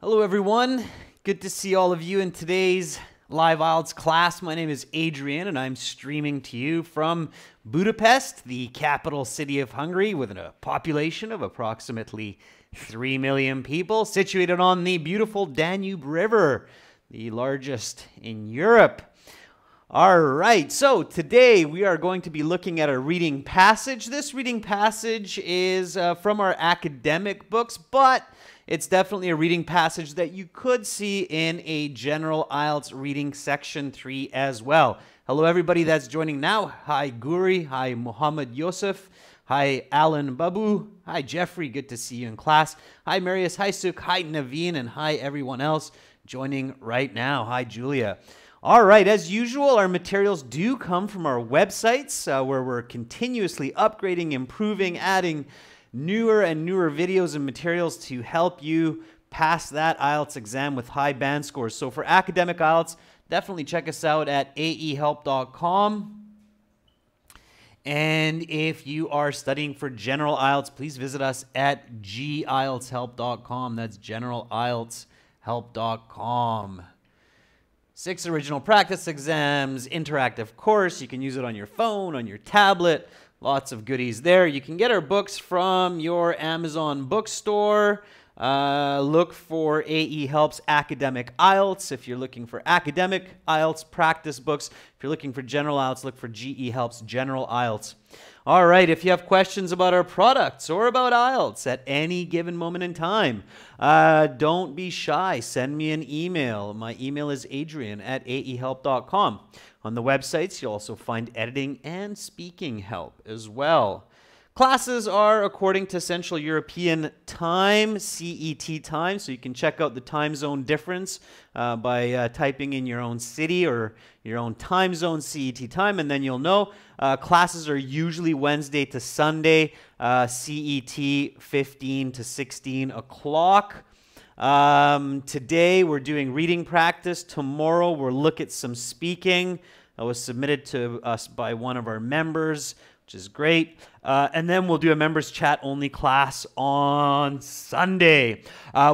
Hello everyone, good to see all of you in today's live IELTS class. My name is Adrian and I'm streaming to you from Budapest, the capital city of Hungary, with a population of approximately 3 million people, situated on the beautiful Danube River, the largest in Europe. All right, so today we are going to be looking at a reading passage. This reading passage is from our academic books, but it's definitely a reading passage that you could see in a general IELTS reading section 3 as well. Hello everybody that's joining now. Hi Guri, hi Muhammad Yosef, hi Alan Babu, hi Jeffrey, good to see you in class. Hi Marius, hi Suk, hi Naveen, and hi everyone else joining right now. Hi Julia. All right, as usual, our materials do come from our websites where we're continuously upgrading, improving, adding newer and newer videos and materials to help you pass that IELTS exam with high band scores. So for academic IELTS, definitely check us out at aehelp.com. And if you are studying for general IELTS, please visit us at gieltshelp.com. That's generalieltshelp.com. 6 original practice exams, interactive course. You can use it on your phone, on your tablet. Lots of goodies there. You can get our books from your Amazon bookstore. Look for AE Helps Academic IELTS if you're looking for academic IELTS practice books. If you're looking for general IELTS, look for GE Helps General IELTS. All right, if you have questions about our products or about IELTS at any given moment in time, don't be shy. Send me an email. My email is adrian@aehelp.com. On the websites, you'll also find editing and speaking help as well. Classes are according to Central European Time, CET time, so you can check out the time zone difference by typing in your own city or your own time zone, CET time, and then you'll know. Classes are usually Wednesday to Sunday, CET 15 to 16 o'clock. Today we're doing reading practice. Tomorrow we'll look at some speaking that was submitted to us by one of our members, which is great. And then we'll do a members chat only class on Sunday.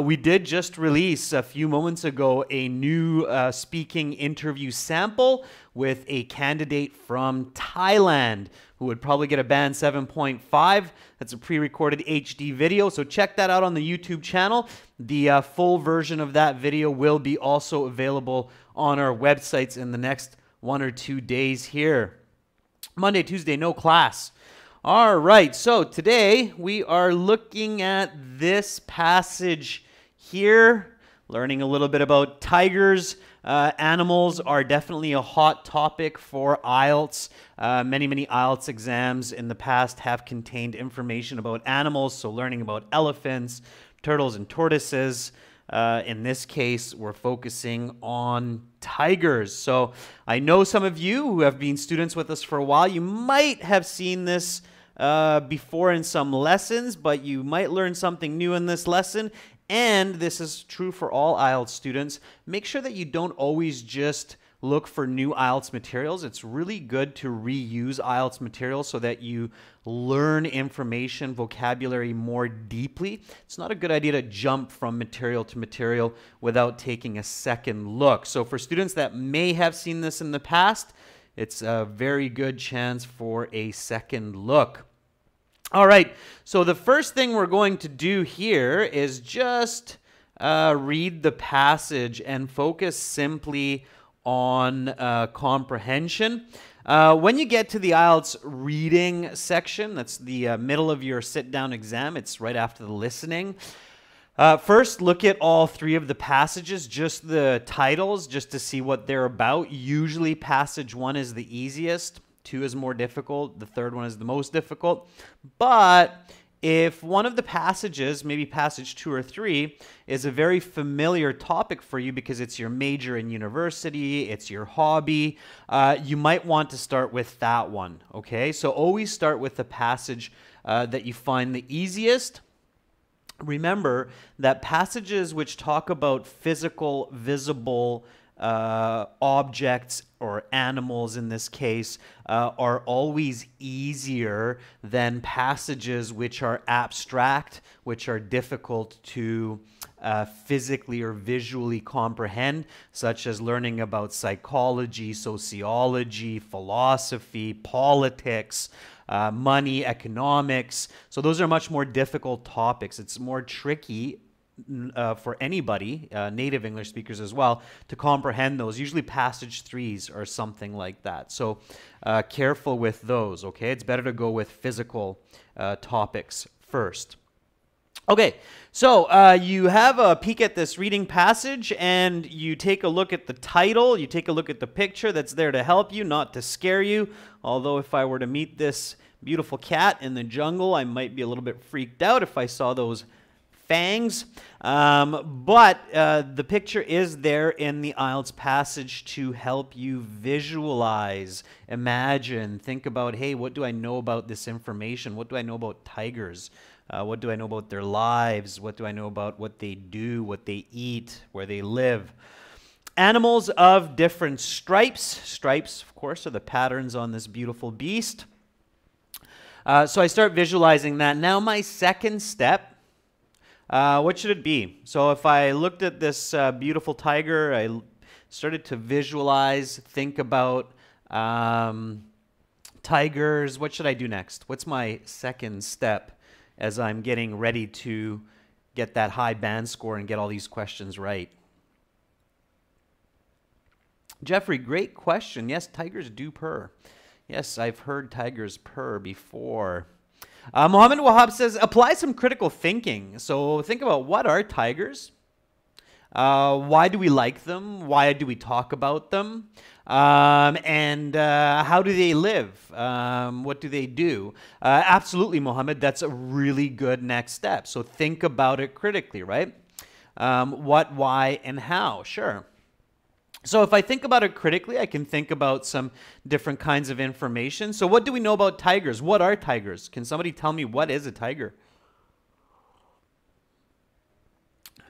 We did just release a few moments ago a new speaking interview sample with a candidate from Thailand who would probably get a band 7.5. That's a pre-recorded HD video, so check that out on the YouTube channel. The full version of that video will be also available on our websites in the next 1 or 2 days here. Monday, Tuesday, no class. All right, so today we are looking at this passage here, learning a little bit about tigers. Animals are definitely a hot topic for IELTS. Many IELTS exams in the past have contained information about animals, so learning about elephants, turtles, and tortoises. In this case, we're focusing on tigers. So I know some of you who have been students with us for a while, you might have seen this before in some lessons, but you might learn something new in this lesson. And this is true for all IELTS students. Make sure that you don't always just look for new IELTS materials. It's really good to reuse IELTS materials so that you learn information, vocabulary more deeply. It's not a good idea to jump from material to material without taking a second look. So for students that may have seen this in the past, it's a very good chance for a second look. All right, so the first thing we're going to do here is just read the passage and focus simply on comprehension. When you get to the IELTS reading section, that's the middle of your sit-down exam, it's right after the listening. First, look at all 3 of the passages, just the titles, just to see what they're about. Usually passage 1 is the easiest, 2 is more difficult, the 3rd one is the most difficult. But if one of the passages, maybe passage 2 or 3, is a very familiar topic for you because it's your major in university, it's your hobby, you might want to start with that one, okay? So always start with the passage that you find the easiest. Remember that passages which talk about physical, visible objects or animals in this case are always easier than passages which are abstract, which are difficult to physically or visually comprehend, such as learning about psychology, sociology, philosophy, politics, money, economics. So those are much more difficult topics. It's more tricky for anybody, native English speakers as well, to comprehend those. Usually passage 3s or something like that. So careful with those, okay? It's better to go with physical topics first. Okay, so you have a peek at this reading passage and you take a look at the title, you take a look at the picture that's there to help you, not to scare you. Although if I were to meet this beautiful cat in the jungle, I might be a little bit freaked out if I saw those fangs. But the picture is there in the IELTS passage to help you visualize, imagine, think about, hey, what do I know about this information? What do I know about tigers? What do I know about their lives? What do I know about what they do, what they eat, where they live? Animals of different stripes. Stripes, of course, are the patterns on this beautiful beast. So I start visualizing that. Now my second step, what should it be? So if I looked at this beautiful tiger, I started to visualize, think about tigers. What should I do next? What's my second step as I'm getting ready to get that high band score and get all these questions right? Jeffrey, great question. Yes, tigers do purr. Yes, I've heard tigers purr before. Mohammed Wahab says, apply some critical thinking. So think about, what are tigers? Why do we like them? Why do we talk about them? And how do they live? What do they do? Absolutely, Mohammed, that's a really good next step. So think about it critically, right? What, why, and how? Sure. So if I think about it critically, I can think about some different kinds of information. So what do we know about tigers? What are tigers? Can somebody tell me, what is a tiger?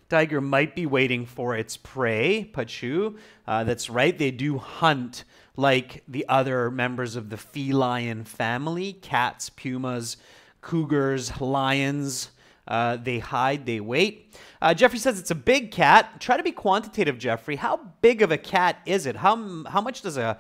Tiger might be waiting for its prey, Pachu. That's right, they do hunt like the other members of the feline family. Cats, pumas, cougars, lions. They hide, they wait. Jeffrey says it's a big cat. Try to be quantitative, Jeffrey. How big of a cat is it? How much does a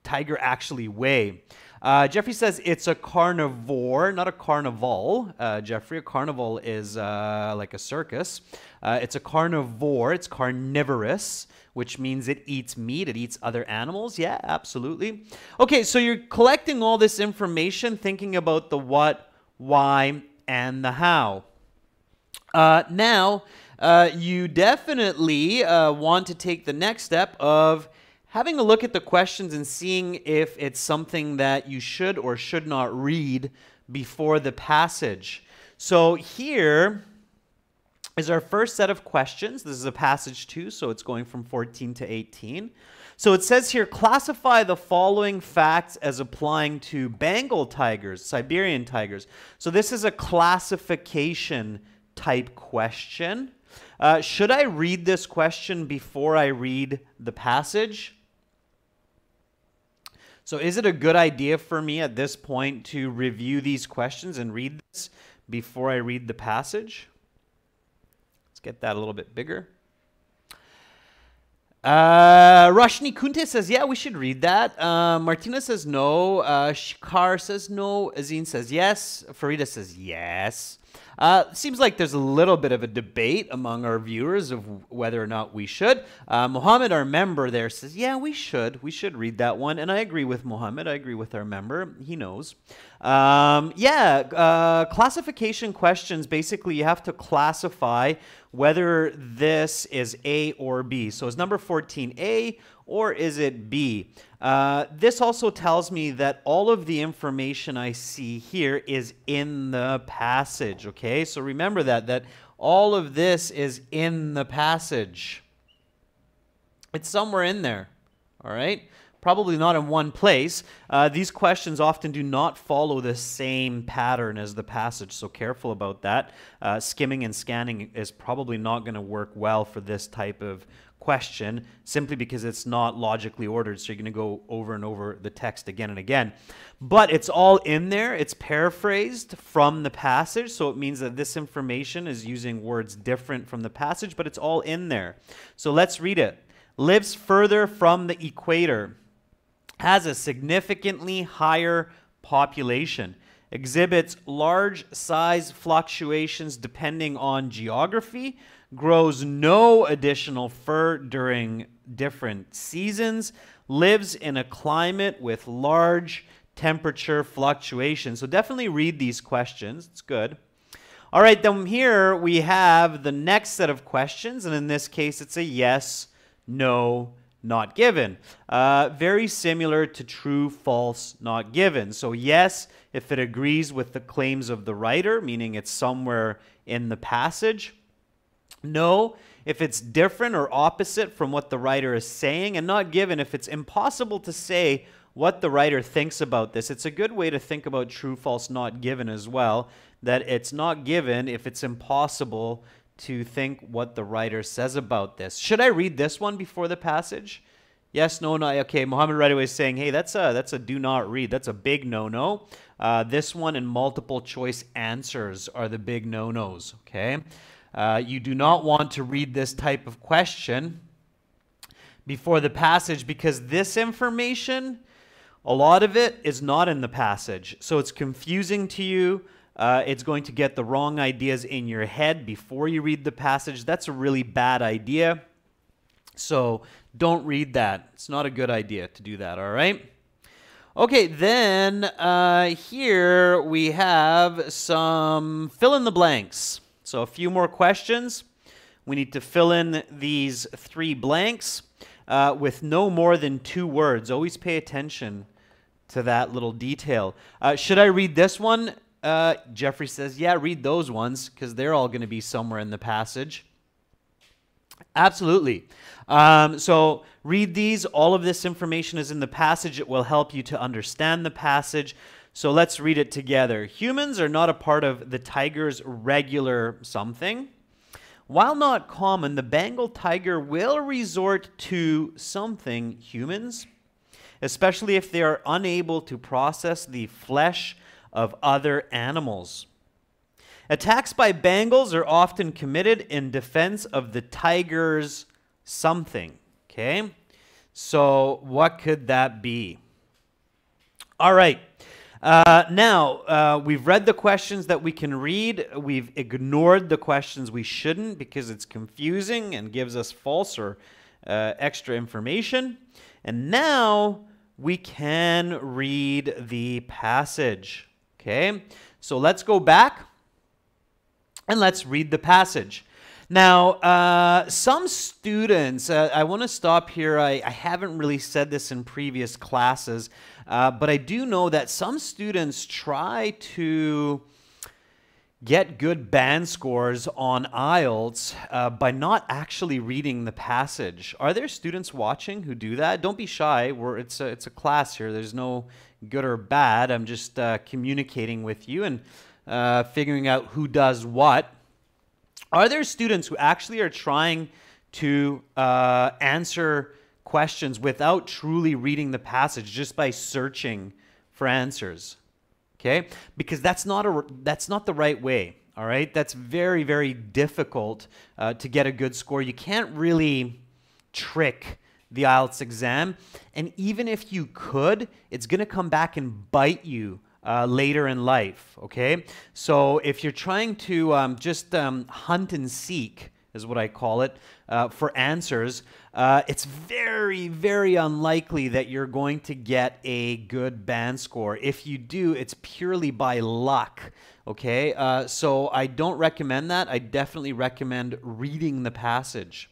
tiger actually weigh? Jeffrey says it's a carnivore, not a carnival. Jeffrey, a carnival is like a circus. It's a carnivore. It's carnivorous, which means it eats meat. It eats other animals. Yeah, absolutely. Okay, so you're collecting all this information, thinking about the what, why, and the how. Now, you definitely want to take the next step of having a look at the questions and seeing if it's something that you should or should not read before the passage. So here is our first set of questions. This is a passage 2, so it's going from 14 to 18. So it says here, classify the following facts as applying to Bengal tigers, Siberian tigers. So this is a classification type question. Should I read this question before I read the passage? So is it a good idea for me at this point to review these questions and read this before I read the passage? Let's get that a little bit bigger. Rashni Kunte says, yeah, we should read that. Martina says no. Shikar says no. Azine says yes. Farida says yes. Seems like there's a little bit of a debate among our viewers of whether or not we should. Mohammed, our member there, says, yeah, we should. We should read that one. And I agree with Mohammed. I agree with our member. He knows. Classification questions, basically you have to classify whether this is A or B. So is number 14 A or is it B? This also tells me that all of the information I see here is in the passage, okay? So remember that all of this is in the passage. It's somewhere in there, all right? Probably not in one place. These questions often do not follow the same pattern as the passage, so careful about that. Skimming and scanning is probably not going to work well for this type of question simply because it's not logically ordered. So you're going to go over and over the text again and again. But it's all in there. It's paraphrased from the passage. So it means that this information is using words different from the passage, but it's all in there. So let's read it. Lives further from the equator. Has a significantly higher population. Exhibits large size fluctuations depending on geography, grows no additional fur during different seasons, lives in a climate with large temperature fluctuations. So definitely read these questions. It's good. All right, then here we have the next set of questions, and in this case it's a yes, no, not given. Very similar to true, false, not given. So yes, if it agrees with the claims of the writer, meaning it's somewhere in the passage. No, if it's different or opposite from what the writer is saying, and not given if it's impossible to say what the writer thinks about this. It's a good way to think about true, false, not given as well, that it's not given if it's impossible to think what the writer says about this. Should I read this one before the passage? Yes, no, no. Okay, Muhammad right away is saying, hey, that's a do not read. That's a big no-no. This one and multiple choice answers are the big no-nos, okay? You do not want to read this type of question before the passage because this information, a lot of it is not in the passage. So it's confusing to you. It's going to get the wrong ideas in your head before you read the passage. That's a really bad idea. So don't read that. It's not a good idea to do that, all right? Okay, then here we have some fill in the blanks. So a few more questions. We need to fill in these 3 blanks with no more than 2 words. Always pay attention to that little detail. Should I read this one? Jeffrey says, yeah, read those ones because they're all going to be somewhere in the passage. Absolutely. So read these. All of this information is in the passage. It will help you to understand the passage. So let's read it together. Humans are not a part of the tiger's regular something. While not common, the Bengal tiger will resort to something humans, especially if they are unable to process the flesh of other animals. Attacks by Bengals are often committed in defense of the tiger's something. Okay? So what could that be? All right. Now, we've read the questions that we can read. We've ignored the questions we shouldn't because it's confusing and gives us false or extra information. And now we can read the passage. Okay? So let's go back and let's read the passage. Now, some students, I want to stop here. I haven't really said this in previous classes, but I do know that some students try to get good band scores on IELTS by not actually reading the passage. Are there students watching who do that? Don't be shy. It's a class here. There's no good or bad. I'm just communicating with you and figuring out who does what. Are there students who actually are trying to answer questions without truly reading the passage, just by searching for answers? Okay? Because that's not the right way, all right? That's very, very difficult to get a good score. You can't really trick the IELTS exam, and even if you could, it's going to come back and bite you later in life, okay? So if you're trying to just hunt and seek, is what I call it, for answers, it's very, very unlikely that you're going to get a good band score. If you do, it's purely by luck, okay? So I don't recommend that. I definitely recommend reading the passage.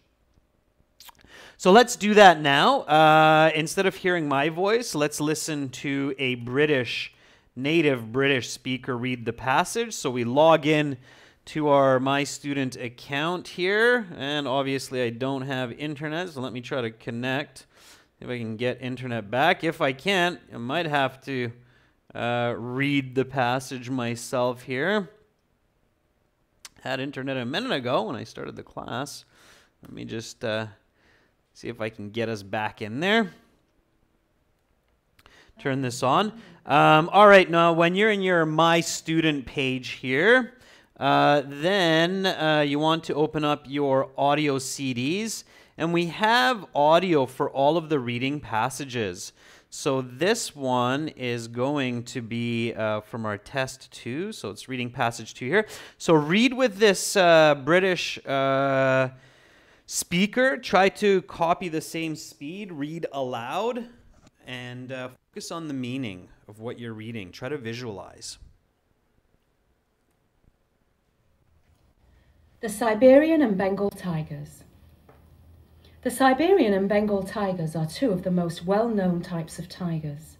So let's do that now. Instead of hearing my voice, let's listen to a native British speaker read the passage. So we log in to our My Student account here, and obviously I don't have internet, so let me try to connect. If I can get internet back. If I can't, I might have to read the passage myself here. Had internet a minute ago when I started the class. Let me just See if I can get us back in there. Turn this on. All right, now when you're in your My Student page here, then you want to open up your audio CDs. And we have audio for all of the reading passages. So this one is going to be from our test 2. So it's reading passage 2 here. So read with this British speaker. Try to copy the same speed. Read aloud. And focus on the meaning of what you're reading. Try to visualize. The Siberian and Bengal tigers. The Siberian and Bengal tigers are two of the most well-known types of tigers.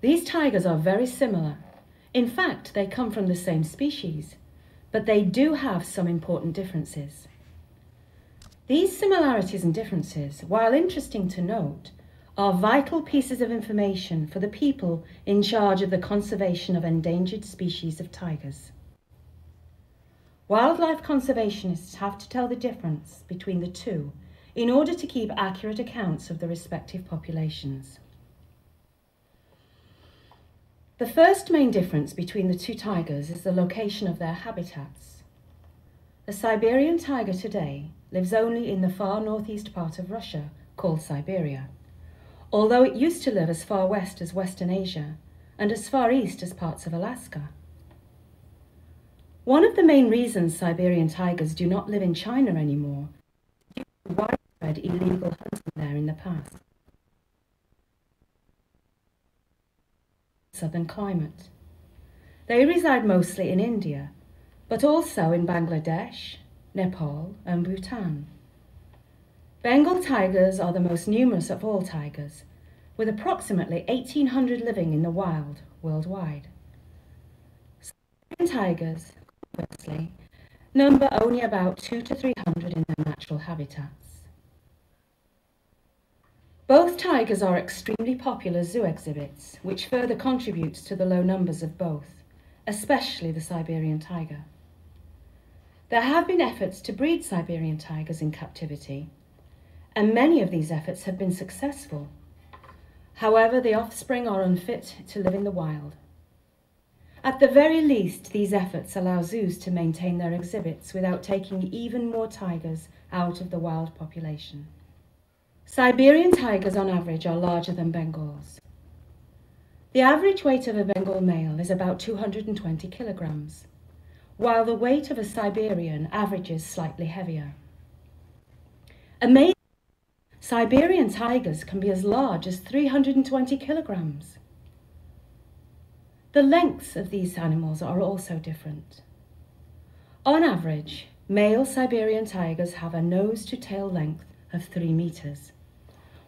These tigers are very similar. In fact, they come from the same species, but they do have some important differences. These similarities and differences, while interesting to note, are vital pieces of information for the people in charge of the conservation of endangered species of tigers. Wildlife conservationists have to tell the difference between the two in order to keep accurate accounts of the respective populations. The first main difference between the two tigers is the location of their habitats. The Siberian tiger today lives only in the far northeast part of Russia, called Siberia, although it used to live as far west as Western Asia and as far east as parts of Alaska. One of the main reasons Siberian tigers do not live in China anymore is due to widespread illegal hunting there in the past. Southern climate. They reside mostly in India, but also in Bangladesh, Nepal, and Bhutan. Bengal tigers are the most numerous of all tigers, with approximately 1,800 living in the wild worldwide. Siberian tigers, conversely, number only about 200 to 300 in their natural habitats. Both tigers are extremely popular zoo exhibits, which further contributes to the low numbers of both, especially the Siberian tiger. There have been efforts to breed Siberian tigers in captivity, and many of these efforts have been successful. However, the offspring are unfit to live in the wild. At the very least, these efforts allow zoos to maintain their exhibits without taking even more tigers out of the wild population. Siberian tigers on average are larger than Bengals. The average weight of a Bengal male is about 220 kilograms, while the weight of a Siberian averages slightly heavier. Amazingly, Siberian tigers can be as large as 320 kilograms. The lengths of these animals are also different. On average, male Siberian tigers have a nose-to-tail length of 3 meters,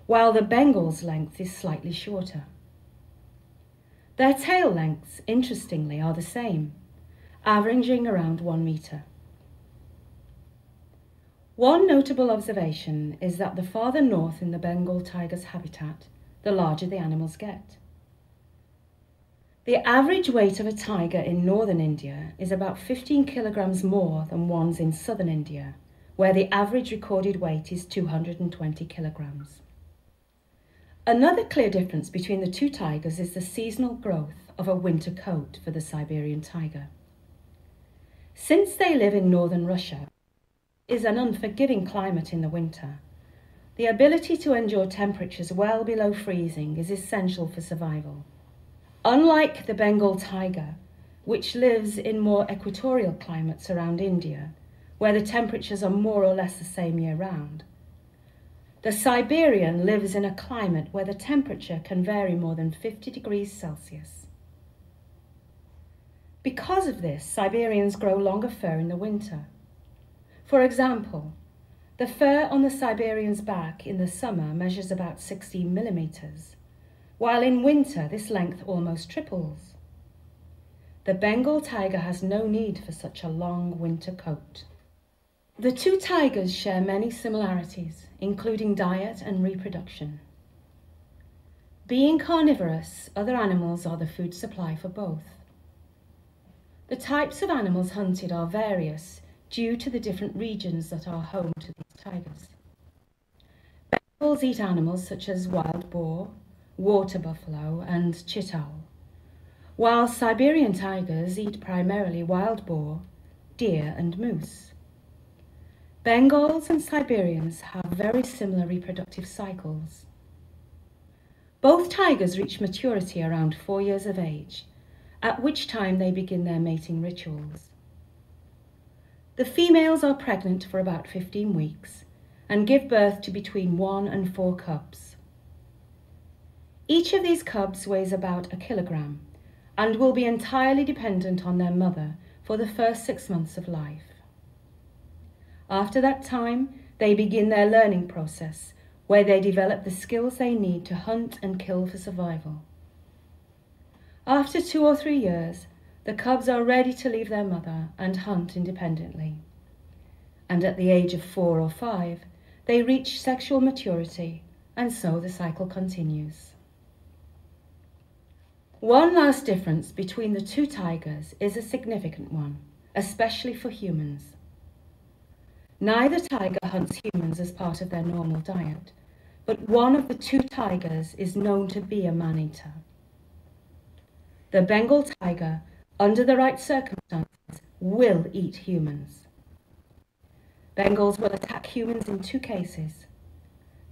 while the Bengal's length is slightly shorter. Their tail lengths, interestingly, are the same, averaging around 1 meter. One notable observation is that the farther north in the Bengal tiger's habitat, the larger the animals get. The average weight of a tiger in northern India is about 15 kilograms more than ones in southern India, where the average recorded weight is 220 kilograms. Another clear difference between the two tigers is the seasonal growth of a winter coat for the Siberian tiger. Since they live in northern Russia, is an unforgiving climate in the winter. The ability to endure temperatures well below freezing is essential for survival. Unlike the Bengal tiger, which lives in more equatorial climates around India, where the temperatures are more or less the same year-round, the Siberian lives in a climate where the temperature can vary more than 50 degrees Celsius. Because of this, Siberians grow longer fur in the winter. For example, the fur on the Siberian's back in the summer measures about 16 millimeters, while in winter this length almost triples. The Bengal tiger has no need for such a long winter coat. The two tigers share many similarities, including diet and reproduction. Being carnivorous, other animals are the food supply for both. The types of animals hunted are various due to the different regions that are home to these tigers. Bengals eat animals such as wild boar, water buffalo, and chital, while Siberian tigers eat primarily wild boar, deer, and moose. Bengals and Siberians have very similar reproductive cycles. Both tigers reach maturity around 4 years of age, at which time they begin their mating rituals. The females are pregnant for about 15 weeks and give birth to between 1 and 4 cubs. Each of these cubs weighs about a kilogram and will be entirely dependent on their mother for the first 6 months of life. After that time, they begin their learning process, where they develop the skills they need to hunt and kill for survival. After 2 or 3 years, the cubs are ready to leave their mother and hunt independently. And at the age of 4 or 5, they reach sexual maturity, and so the cycle continues. One last difference between the two tigers is a significant one, especially for humans. Neither tiger hunts humans as part of their normal diet, but one of the two tigers is known to be a man-eater. The Bengal tiger, under the right circumstances, will eat humans. Bengals will attack humans in 2 cases.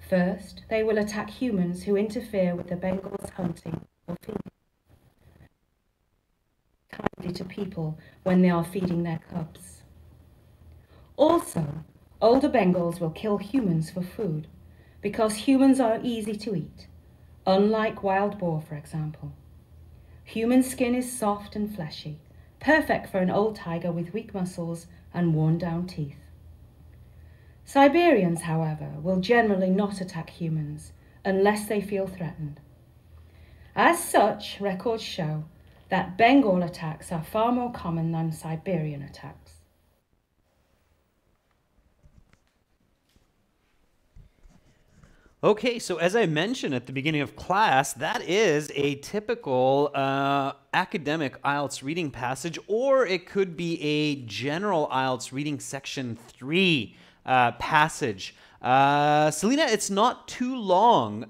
First, they will attack humans who interfere with the Bengal's hunting or feeding kindly to people when they are feeding their cubs. Also, older Bengals will kill humans for food because humans are easy to eat, unlike wild boar, for example. Human skin is soft and fleshy, perfect for an old tiger with weak muscles and worn-down teeth. Siberians, however, will generally not attack humans unless they feel threatened. As such, records show that Bengal attacks are far more common than Siberian attacks. Okay, so as I mentioned at the beginning of class, that is a typical academic IELTS reading passage, or it could be a general IELTS reading section 3 passage. Selena, it's not too long.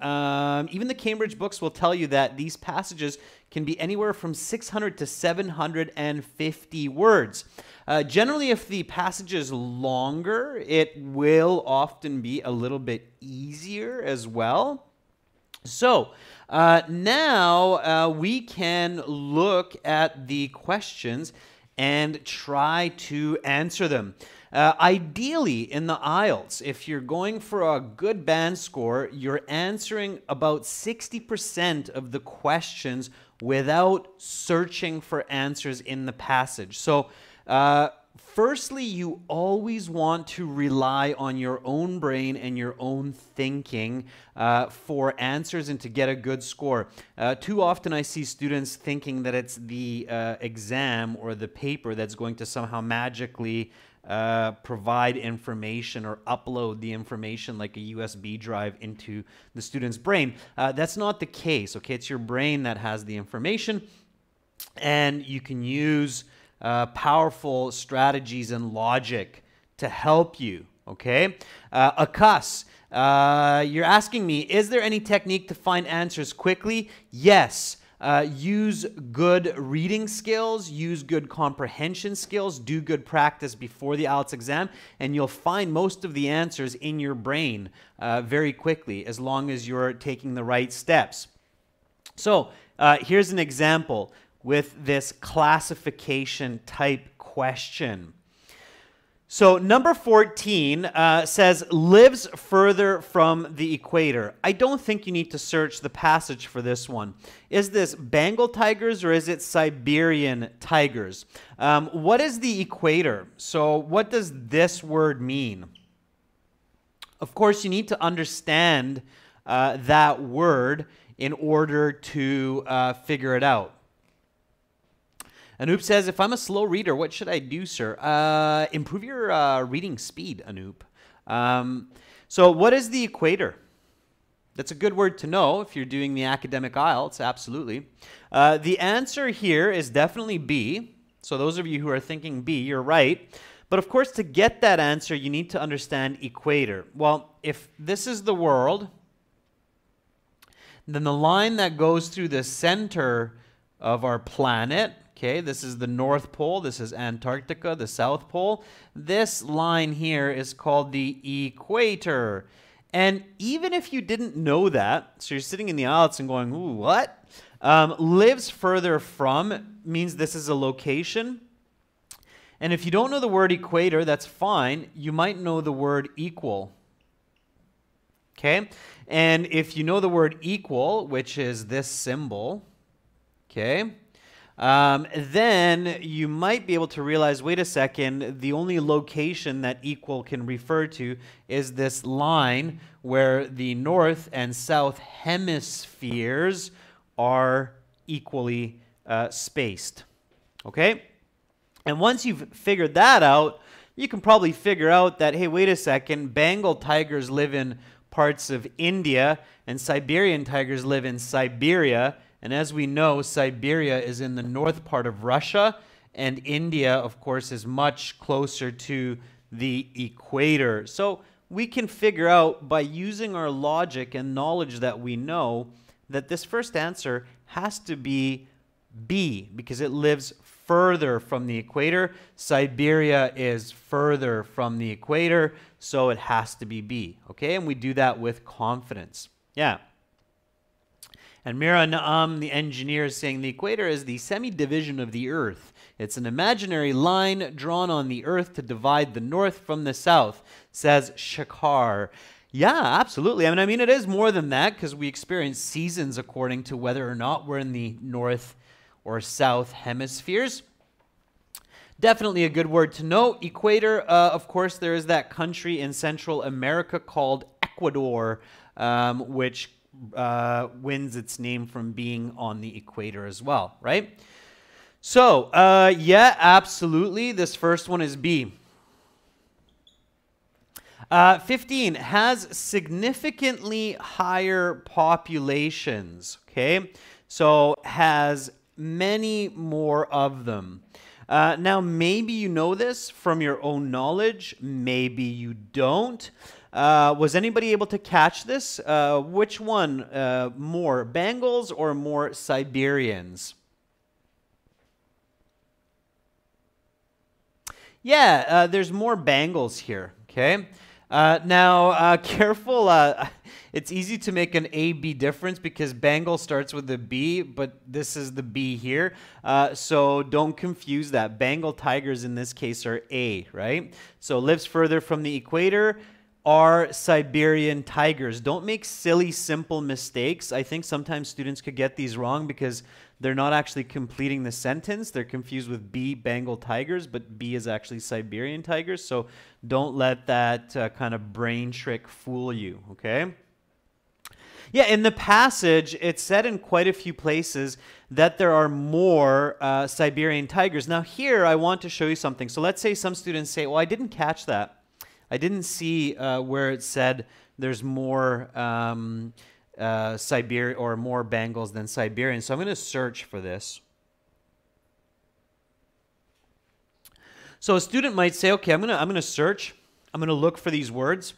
Even the Cambridge books will tell you that these passages can be anywhere from 600 to 750 words. Generally, if the passage is longer, it will often be a little bit easier as well. So now we can look at the questions and try to answer them. Ideally, in the IELTS, if you're going for a good band score, you're answering about 60% of the questions without searching for answers in the passage. So, firstly, you always want to rely on your own brain and your own thinking for answers and to get a good score. Too often I see students thinking that it's the exam or the paper that's going to somehow magically provide information or upload the information like a USB drive into the student's brain. That's not the case, okay? It's your brain that has the information, and you can use powerful strategies and logic to help you, okay? Akas, you're asking me, is there any technique to find answers quickly? Yes. Use good reading skills, use good comprehension skills, do good practice before the IELTS exam, and you'll find most of the answers in your brain very quickly, as long as you're taking the right steps. So here's an example with this classification type question. So number 14 says, lives further from the equator. I don't think you need to search the passage for this one. Is this Bengal tigers or is it Siberian tigers? What is the equator? So what does this word mean? Of course, you need to understand that word in order to figure it out. Anoop says, if I'm a slow reader, what should I do, sir? Improve your reading speed, Anoop. So what is the equator? That's a good word to know if you're doing the academic IELTS, absolutely. The answer here is definitely B. So those of you who are thinking B, you're right. But of course, to get that answer, you need to understand equator. Well, if this is the world, then the line that goes through the center of our planet, okay, this is the North Pole, this is Antarctica, the South Pole. This line here is called the equator. And even if you didn't know that, so you're sitting in the IELTS and going, ooh, what? Lives further from means this is a location. And if you don't know the word equator, that's fine. You might know the word equal. Okay? And if you know the word equal, which is this symbol, okay, then you might be able to realize, wait a second, the only location that equal can refer to is this line where the north and south hemispheres are equally spaced. Okay? And once you've figured that out, you can probably figure out that, hey, wait a second, Bengal tigers live in parts of India and Siberian tigers live in Siberia. And as we know, Siberia is in the north part of Russia, and India, of course, is much closer to the equator. So we can figure out by using our logic and knowledge that we know that this first answer has to be B, because it lives further from the equator. Siberia is further from the equator, so it has to be B. Okay, and we do that with confidence. Yeah. And Mira Naam, the engineer, is saying the equator is the semi-division of the Earth. It's an imaginary line drawn on the Earth to divide the north from the south, says Shakar. Yeah, absolutely. I mean, it is more than that because we experience seasons according to whether or not we're in the north or south hemispheres. Definitely a good word to know. Equator, of course, there is that country in Central America called Ecuador, which wins its name from being on the equator as well, right? So, yeah, absolutely. This first one is B. 15 has significantly higher populations, okay? So has many more of them. Now, maybe you know this from your own knowledge. Maybe you don't. Was anybody able to catch this? Which one? More Bengals or more Siberians? Yeah, there's more Bengals here, okay? Now, careful. It's easy to make an A-B difference because Bengal starts with the B, but this is the B here. So don't confuse that. Bengal tigers in this case are A, right? So lives further from the equator are Siberian tigers. Don't make silly, simple mistakes. I think sometimes students could get these wrong because they're not actually completing the sentence. They're confused with B, Bengal tigers, but B is actually Siberian tigers. So don't let that kind of brain trick fool you, okay? Yeah, in the passage, it's said in quite a few places that there are more Siberian tigers. Now here, I want to show you something. So let's say some students say, well, I didn't catch that. I didn't see where it said there's more Siberia or more Bengals than Siberians. So I'm going to search for this. So a student might say, okay, I'm going to search. I'm going to look for these words.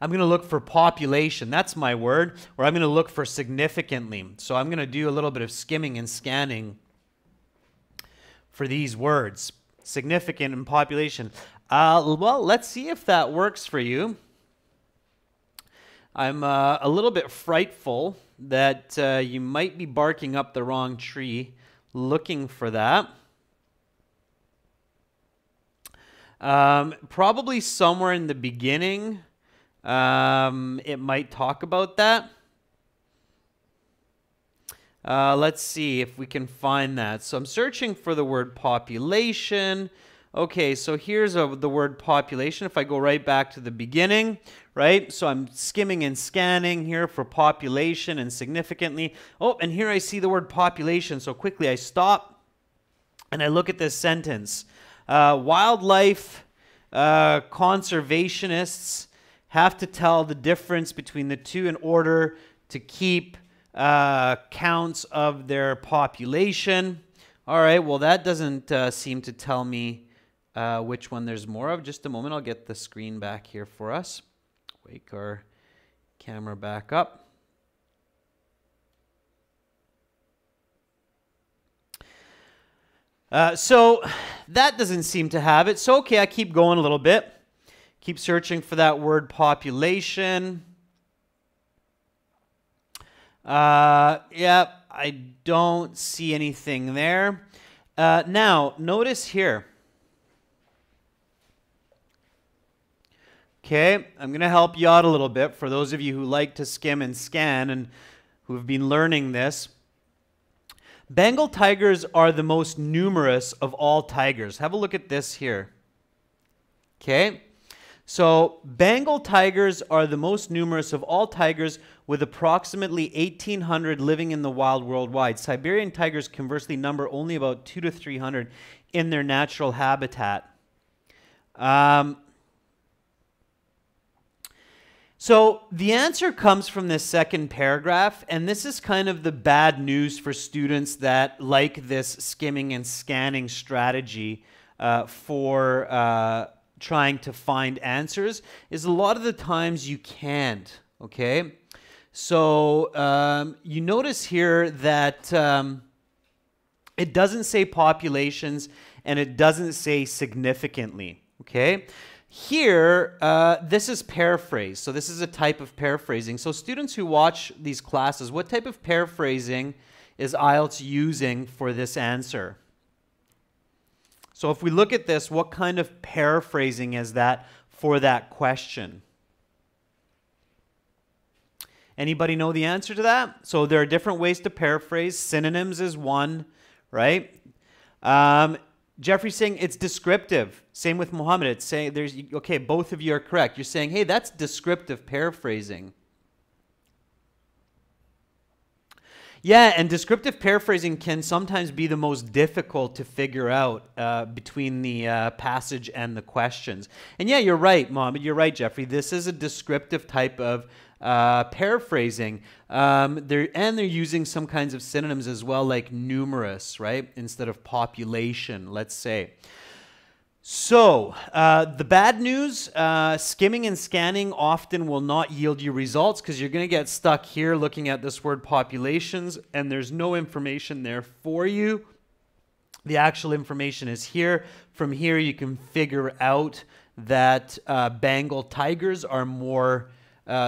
I'm going to look for population. That's my word. Or I'm going to look for significantly. So I'm going to do a little bit of skimming and scanning for these words. Significant and population. Well, let's see if that works for you. I'm a little bit frightful that you might be barking up the wrong tree looking for that. Probably somewhere in the beginning, it might talk about that. Let's see if we can find that. So I'm searching for the word population. Okay, so here's the word population. If I go right back to the beginning, right? So I'm skimming and scanning here for population and significantly. Oh, and here I see the word population. So quickly I stop and I look at this sentence. Wildlife conservationists have to tell the difference between the two in order to keep counts of their population. All right, well, that doesn't seem to tell me which one there's more of. Just a moment, I'll get the screen back here for us. Wake our camera back up. So that doesn't seem to have it. So okay, I keep going a little bit. Keep searching for that word population. Yeah, I don't see anything there. Now, notice here. Okay, I'm going to help you out a little bit for those of you who like to skim and scan and who have been learning this. Bengal tigers are the most numerous of all tigers. Have a look at this here. Okay, so Bengal tigers are the most numerous of all tigers, with approximately 1,800 living in the wild worldwide. Siberian tigers conversely number only about 200 to 300 in their natural habitat. So the answer comes from this second paragraph, and this is kind of the bad news for students that like this skimming and scanning strategy for trying to find answers, is a lot of the times you can't, okay? So you notice here that it doesn't say populations and it doesn't say significantly, okay? Here, this is paraphrase. So this is a type of paraphrasing. So students who watch these classes, what type of paraphrasing is IELTS using for this answer? So if we look at this, what kind of paraphrasing is that for that question? Anybody know the answer to that? So there are different ways to paraphrase. Synonyms is one, right? Jeffrey's saying it's descriptive. Same with Mohammed. It's saying there's, okay, both of you are correct. You're saying, hey, that's descriptive paraphrasing. Yeah, and descriptive paraphrasing can sometimes be the most difficult to figure out between the passage and the questions. And yeah, you're right, Mohammed. You're right, Jeffrey. This is a descriptive type of paraphrasing. They're using some kinds of synonyms as well, like numerous, right? Instead of population, let's say. So, the bad news, skimming and scanning often will not yield you results because you're going to get stuck here looking at this word populations and there's no information there for you. The actual information is here. From here, you can figure out that Bengal tigers are more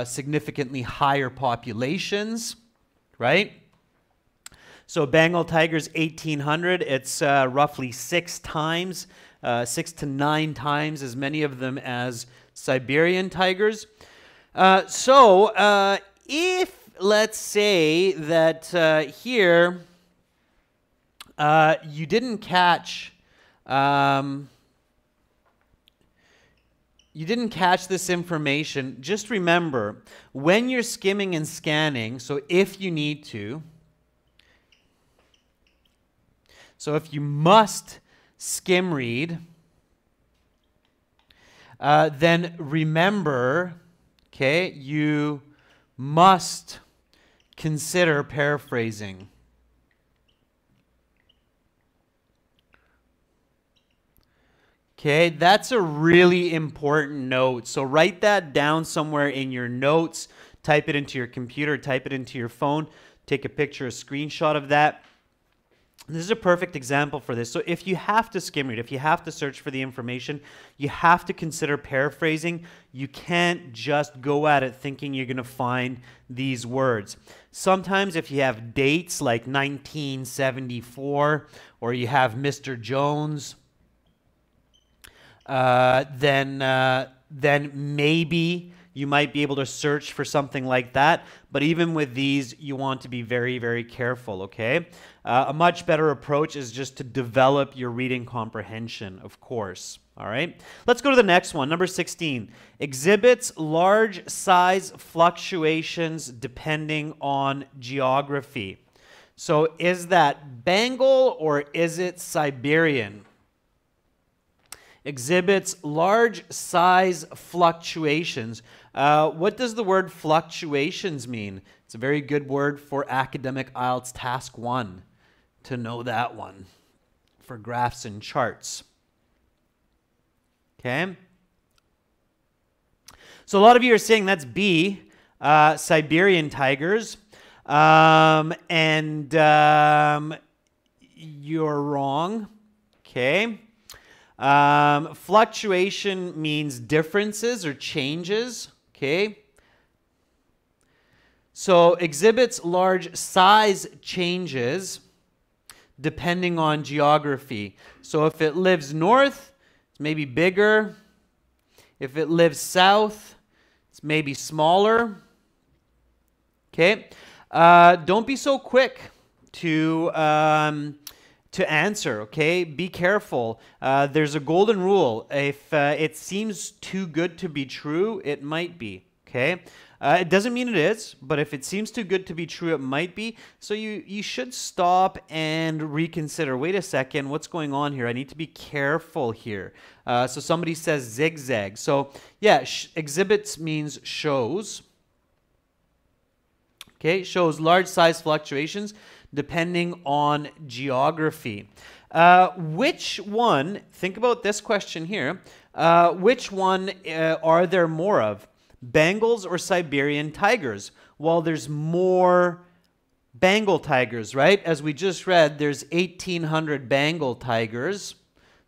significantly higher populations, right? So Bengal tigers, 1,800. It's roughly 6 times, 6 to 9 times as many of them as Siberian tigers. So if, let's say that here you didn't catch this information, just remember, when you're skimming and scanning, so if you need to, so if you must skim read, then remember, okay, you must consider paraphrasing. Okay, that's a really important note. So write that down somewhere in your notes, type it into your computer, type it into your phone, take a picture, a screenshot of that. This is a perfect example for this. So if you have to skim read, if you have to search for the information, you have to consider paraphrasing. You can't just go at it thinking you're going to find these words. Sometimes if you have dates like 1974 or you have Mr. Jones, then maybe you might be able to search for something like that. But even with these, you want to be very, very careful, okay? A much better approach is just to develop your reading comprehension, of course, all right? Let's go to the next one, number 16. Exhibits large size fluctuations depending on geography. So is that Bengal or is it Siberian? Exhibits large size fluctuations. What does the word fluctuations mean? It's a very good word for academic IELTS task 1 to know that one for graphs and charts. Okay. So a lot of you are saying that's B, Siberian tigers. You're wrong. Okay. Fluctuation means differences or changes. Okay. So exhibits large size changes depending on geography. So if it lives north, it's maybe bigger. If it lives south, it's maybe smaller. Okay. Don't be so quick to answer, okay? Be careful. There's a golden rule. If it seems too good to be true, it might be, okay? It doesn't mean it is, but if it seems too good to be true, it might be. So you should stop and reconsider. Wait a second, what's going on here? I need to be careful here. So somebody says zigzag. So yeah, exhibits means shows. Okay, shows large size fluctuations depending on geography. Which one, think about this question here, which one are there more of? Bengals or Siberian tigers? Well, there's more Bengal tigers, right? As we just read, there's 1,800 Bengal tigers.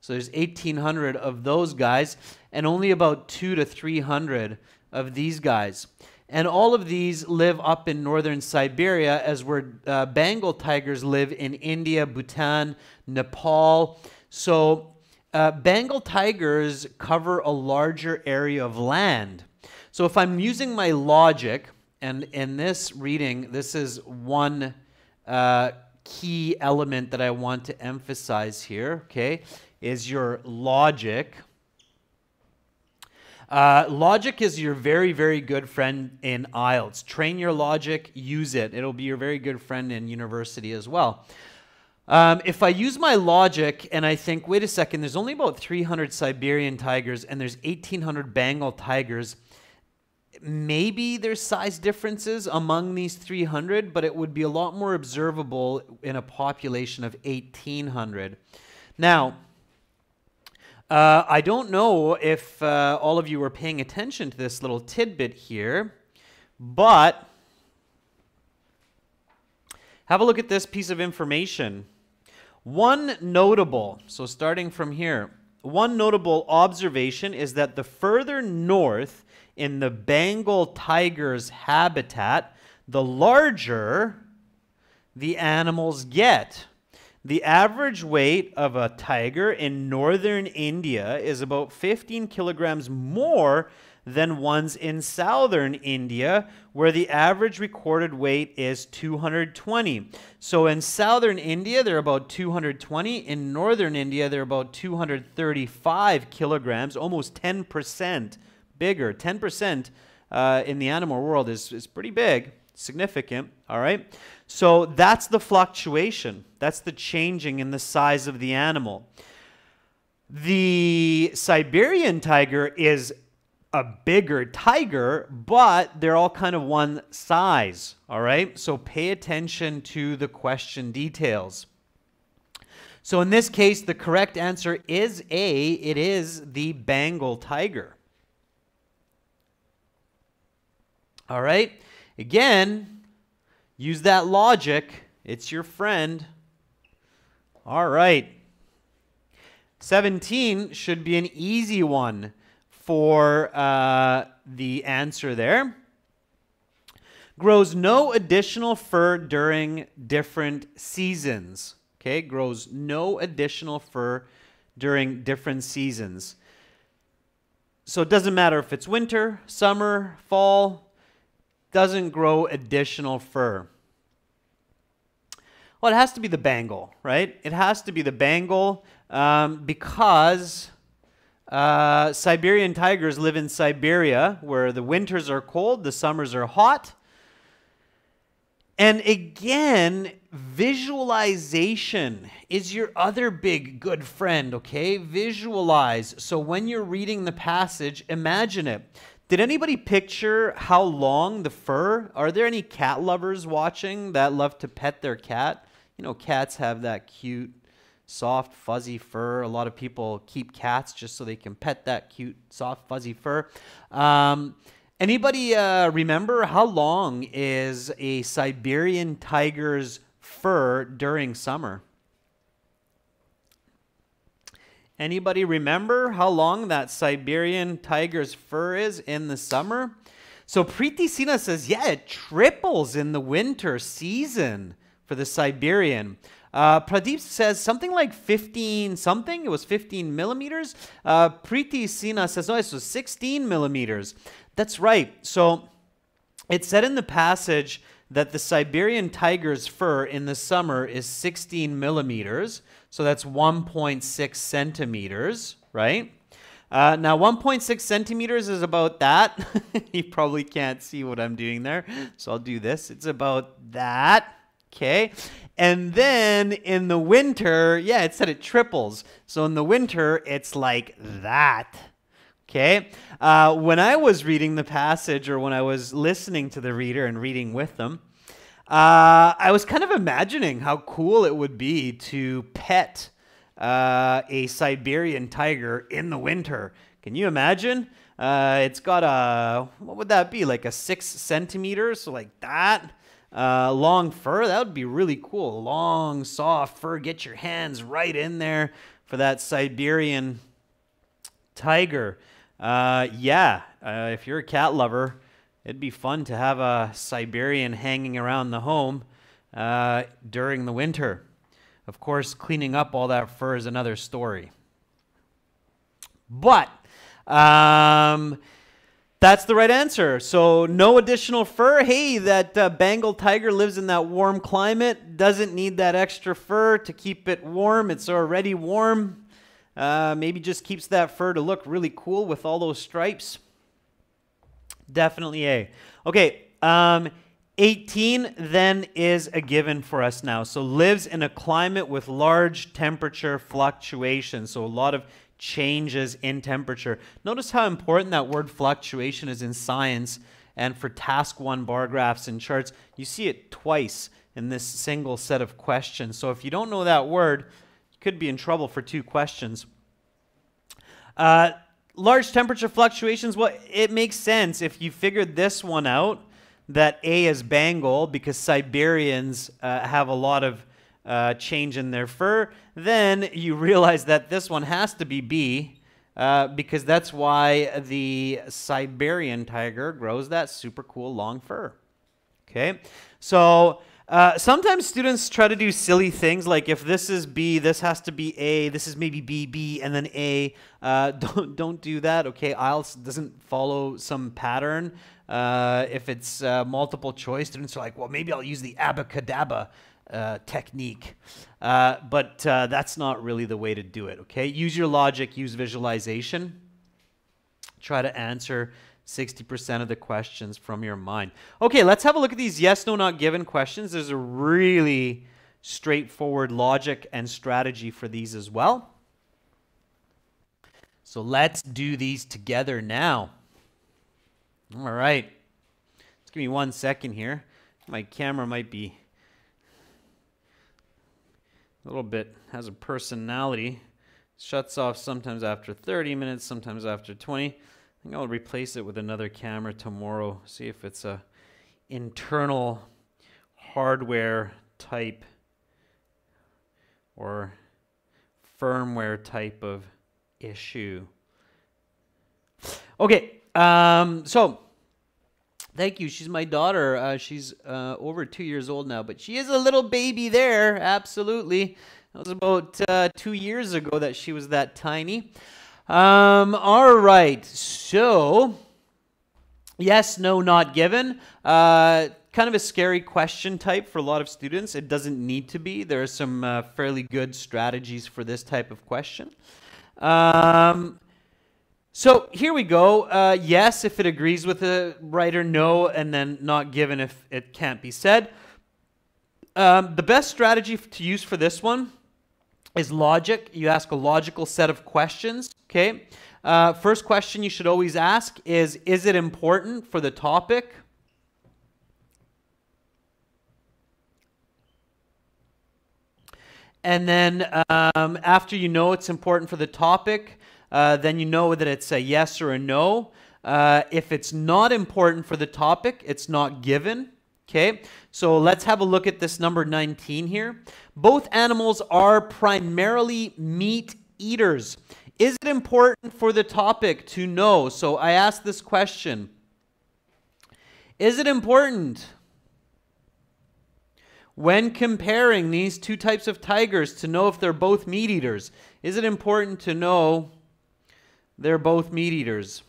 So there's 1,800 of those guys, and only about 200 to 300 of these guys. And all of these live up in northern Siberia, as where Bengal tigers live in India, Bhutan, Nepal. So Bengal tigers cover a larger area of land. So if I'm using my logic, and in this reading, this is one key element that I want to emphasize here, okay, is your logic. Logic is your very, very good friend in IELTS. Train your logic, use it. It'll be your very good friend in university as well. If I use my logic and I think, wait a second, there's only about 300 Siberian tigers and there's 1,800 Bengal tigers, maybe there's size differences among these 300, but it would be a lot more observable in a population of 1,800. Now, I don't know if all of you were paying attention to this little tidbit here, but have a look at this piece of information. One notable, so starting from here, one notable observation is that the further north in the Bengal tiger's habitat, the larger the animals get. The average weight of a tiger in northern India is about 15 kilograms more than ones in southern India, where the average recorded weight is 220. So in southern India, they're about 220. In northern India, they're about 235 kilograms, almost 10% bigger. 10% in the animal world is pretty big, significant, all right? So that's the fluctuation. That's the changing in the size of the animal. The Siberian tiger is a bigger tiger, but they're all kind of one size, all right? So pay attention to the question details. So in this case, the correct answer is A. It is the Bengal tiger. All right? Again, use that logic. It's your friend. All right. 17 should be an easy one for the answer there. Grows no additional fur during different seasons. Okay, grows no additional fur during different seasons. So it doesn't matter if it's winter, summer, fall, doesn't grow additional fur. Well, it has to be the Bengal, right? It has to be the Bengal because Siberian tigers live in Siberia, where the winters are cold, the summers are hot. And again, visualization is your other big good friend, okay? Visualize. So when you're reading the passage, imagine it. Did anybody picture how long the fur? Are there any cat lovers watching that love to pet their cat? You know, cats have that cute soft, fuzzy fur. A lot of people keep cats just so they can pet that cute, soft, fuzzy fur. Anybody remember how long is a Siberian tiger's fur during summer? Anybody remember how long that Siberian tiger's fur is in the summer? So Preeti Sina says, yeah, it triples in the winter season for the Siberian. Pradeep says something like 15 something. It was 15 millimeters. Preeti Sina says, no, it was 16 millimeters. That's right. So it said in the passage that the Siberian tiger's fur in the summer is 16 millimeters. So that's 1.6 centimeters, right? Now 1.6 centimeters is about that. You probably can't see what I'm doing there. So I'll do this. It's about that. Okay. And then in the winter, yeah, it said it triples. So in the winter, it's like that. Okay. When I was reading the passage, or when I was listening to the reader and reading with them, I was kind of imagining how cool it would be to pet a Siberian tiger in the winter. Can you imagine? It's got a, what would that be? Like a 6 centimeters, so like that. Long fur, that would be really cool. Long, soft fur. Get your hands right in there for that Siberian tiger. If you're a cat lover, it'd be fun to have a Siberian hanging around the home during the winter. Of course, cleaning up all that fur is another story. But that's the right answer. So no additional fur. Hey, that Bengal tiger lives in that warm climate. Doesn't need that extra fur to keep it warm. It's already warm. Maybe just keeps that fur to look really cool with all those stripes. Definitely A. Okay, 18 then is a given for us now. So lives in a climate with large temperature fluctuations. So a lot of changes in temperature. Notice how important that word fluctuation is in science, and for task 1 bar graphs and charts. You see it twice in this single set of questions. So if you don't know that word, you could be in trouble for 2 questions. Large temperature fluctuations, well, it makes sense if you figured this one out, that A is Bengal, because Siberians have a lot of change in their fur. Then you realize that this one has to be B, because that's why the Siberian tiger grows that super cool long fur. Okay, so sometimes students try to do silly things, like if this is B, this has to be A, this is maybe B, B, and then A. Don't do that, okay? IELTS doesn't follow some pattern. If it's multiple choice, students are like, well, maybe I'll use the abacadabra technique. But that's not really the way to do it, okay? Use your logic, use visualization. Try to answer 60% of the questions from your mind. Okay, let's have a look at these yes, no, not given questions. There's a really straightforward logic and strategy for these as well. So let's do these together now. All right. Just give me 1 second here. My camera might be a little bit, has a personality. Shuts off sometimes after 30 minutes, sometimes after 20. I think I'll replace it with another camera tomorrow. See if it's a internal hardware type or firmware type of issue. Okay, so thank you. She's my daughter. She's over 2 years old now, but she is a little baby there. Absolutely. That was about 2 years ago that she was that tiny. All right. So, yes, no, not given. Kind of a scary question type for a lot of students. It doesn't need to be. There are some fairly good strategies for this type of question. So here we go. Yes, if it agrees with the writer, no, and then not given if it can't be said. The best strategy to use for this one is logic. You ask a logical set of questions, okay? First question you should always ask is it important for the topic? And then after you know it's important for the topic, then you know that it's a yes or a no. If it's not important for the topic, it's not given. Okay, so let's have a look at this number 19 here. Both animals are primarily meat eaters. Is it important for the topic to know? So I asked this question. Is it important when comparing these two types of tigers to know if they're both meat eaters? Is it important to know they're both meat eaters?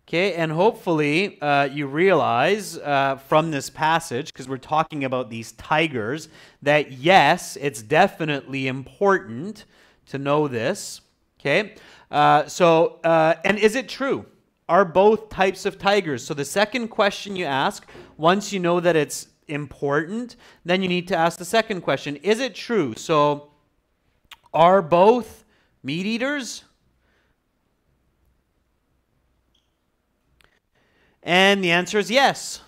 Okay, and hopefully you realize from this passage, because we're talking about these tigers, that yes, it's definitely important to know this. Okay, and is it true? Are both types of tigers? So the second question you ask, once you know that it's important, then you need to ask the second question. Is it true? So are both meat eaters? And the answer is yes.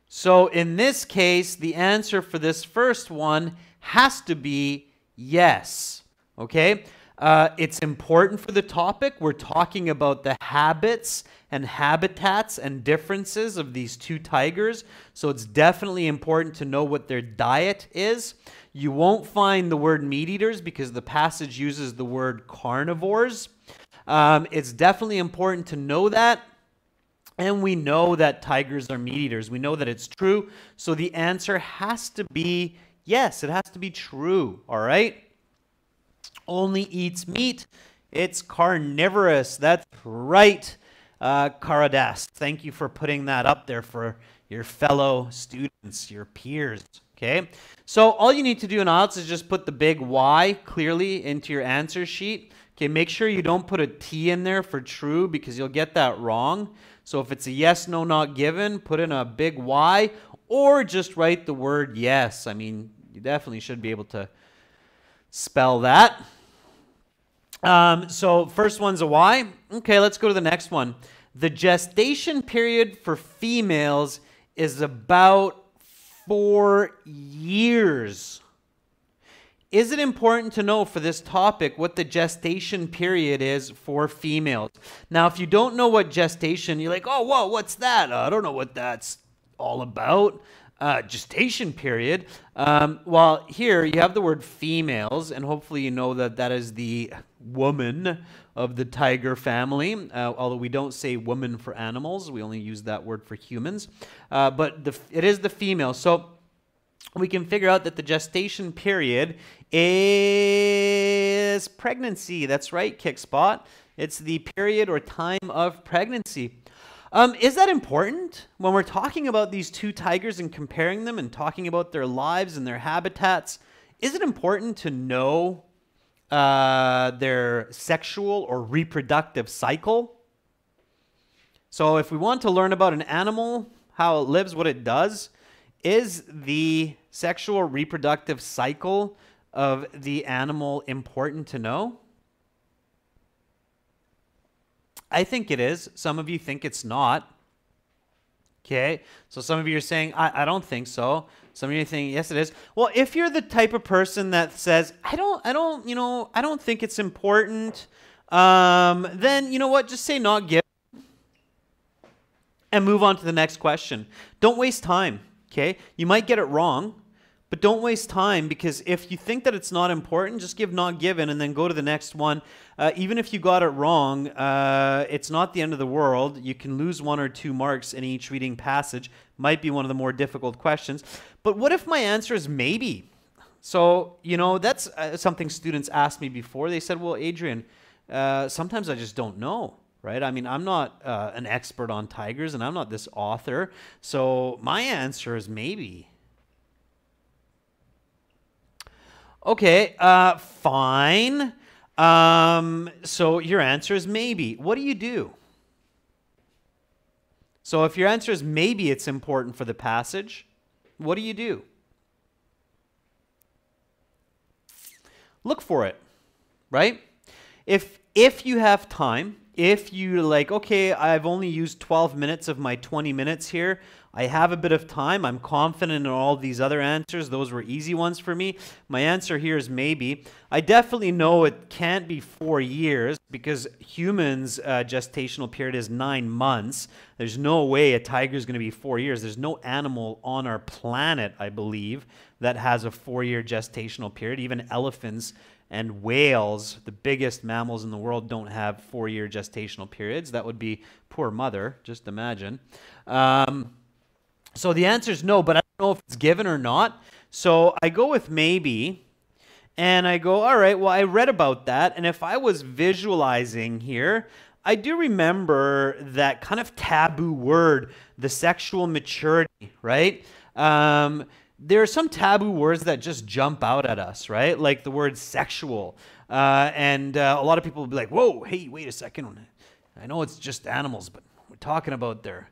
So in this case, the answer for this first one has to be yes. Okay? It's important for the topic. We're talking about the habits and habitats and differences of these two tigers. So it's definitely important to know what their diet is. You won't find the word meat eaters because the passage uses the word carnivores. It's definitely important to know that. And we know that tigers are meat eaters. We know that it's true. So the answer has to be yes. It has to be true. All right? Only eats meat. It's carnivorous. That's right, Karadas. Thank you for putting that up there for your fellow students, your peers. Okay? So all you need to do in IELTS is just put the big Y clearly into your answer sheet. Okay, make sure you don't put a T in there for true because you'll get that wrong. So if it's a yes, no, not given, put in a big Y or just write the word yes. I mean, you definitely should be able to spell that. So first one's a Y. Okay, let's go to the next one. The gestation period for females is about 4 years. Is it important to know for this topic what the gestation period is for females? Now, if you don't know what gestation, you're like, oh, whoa, what's that? I don't know what that's all about. Gestation period. Well, here you have the word females, and hopefully you know that that is the woman of the tiger family, although we don't say woman for animals. We only use that word for humans. But it is the female. So we can figure out that the gestation period is pregnancy. That's right, Kickspot. It's the period or time of pregnancy. Is that important? When we're talking about these two tigers and comparing them and talking about their lives and their habitats, is it important to know their sexual or reproductive cycle? So if we want to learn about an animal, how it lives, what it does, is the sexual reproductive cycle of the animal important to know? I think it is. Some of you think it's not. Okay, so some of you are saying, I don't think so. Some of you are thinking, yes, it is. Well, if you're the type of person that says, I don't think it's important, then you know what? Just say not given and move on to the next question. Don't waste time. Okay, you might get it wrong, but don't waste time, because if you think that it's not important, just give not given and then go to the next one. Even if you got it wrong, it's not the end of the world. You can lose 1 or 2 marks in each reading passage. Might be one of the more difficult questions. But what if my answer is maybe? So, you know, that's something students asked me before. They said, well, Adrian, sometimes I just don't know. Right? I mean, I'm not an expert on tigers, and I'm not this author. So my answer is maybe. Okay, fine. So your answer is maybe. What do you do? So if your answer is maybe it's important for the passage, what do you do? Look for it, right? If you have time, if you like, okay, I've only used 12 minutes of my 20 minutes here. I have a bit of time. I'm confident in all these other answers. Those were easy ones for me. My answer here is maybe. I definitely know it can't be 4 years because humans' gestational period is 9 months. There's no way a tiger is going to be 4 years. There's no animal on our planet, I believe, that has a 4-year gestational period. Even elephants and whales, the biggest mammals in the world, don't have 4-year gestational periods. That would be poor mother, just imagine. So the answer is no, but I don't know if it's given or not. So I go with maybe, and I go, all right, well, I read about that, and if I was visualizing here, I do remember that kind of taboo word, the sexual maturity, right? There are some taboo words that just jump out at us, right? Like the word sexual. And a lot of people will be like, whoa, hey, wait a second. I know it's just animals, but we're talking about their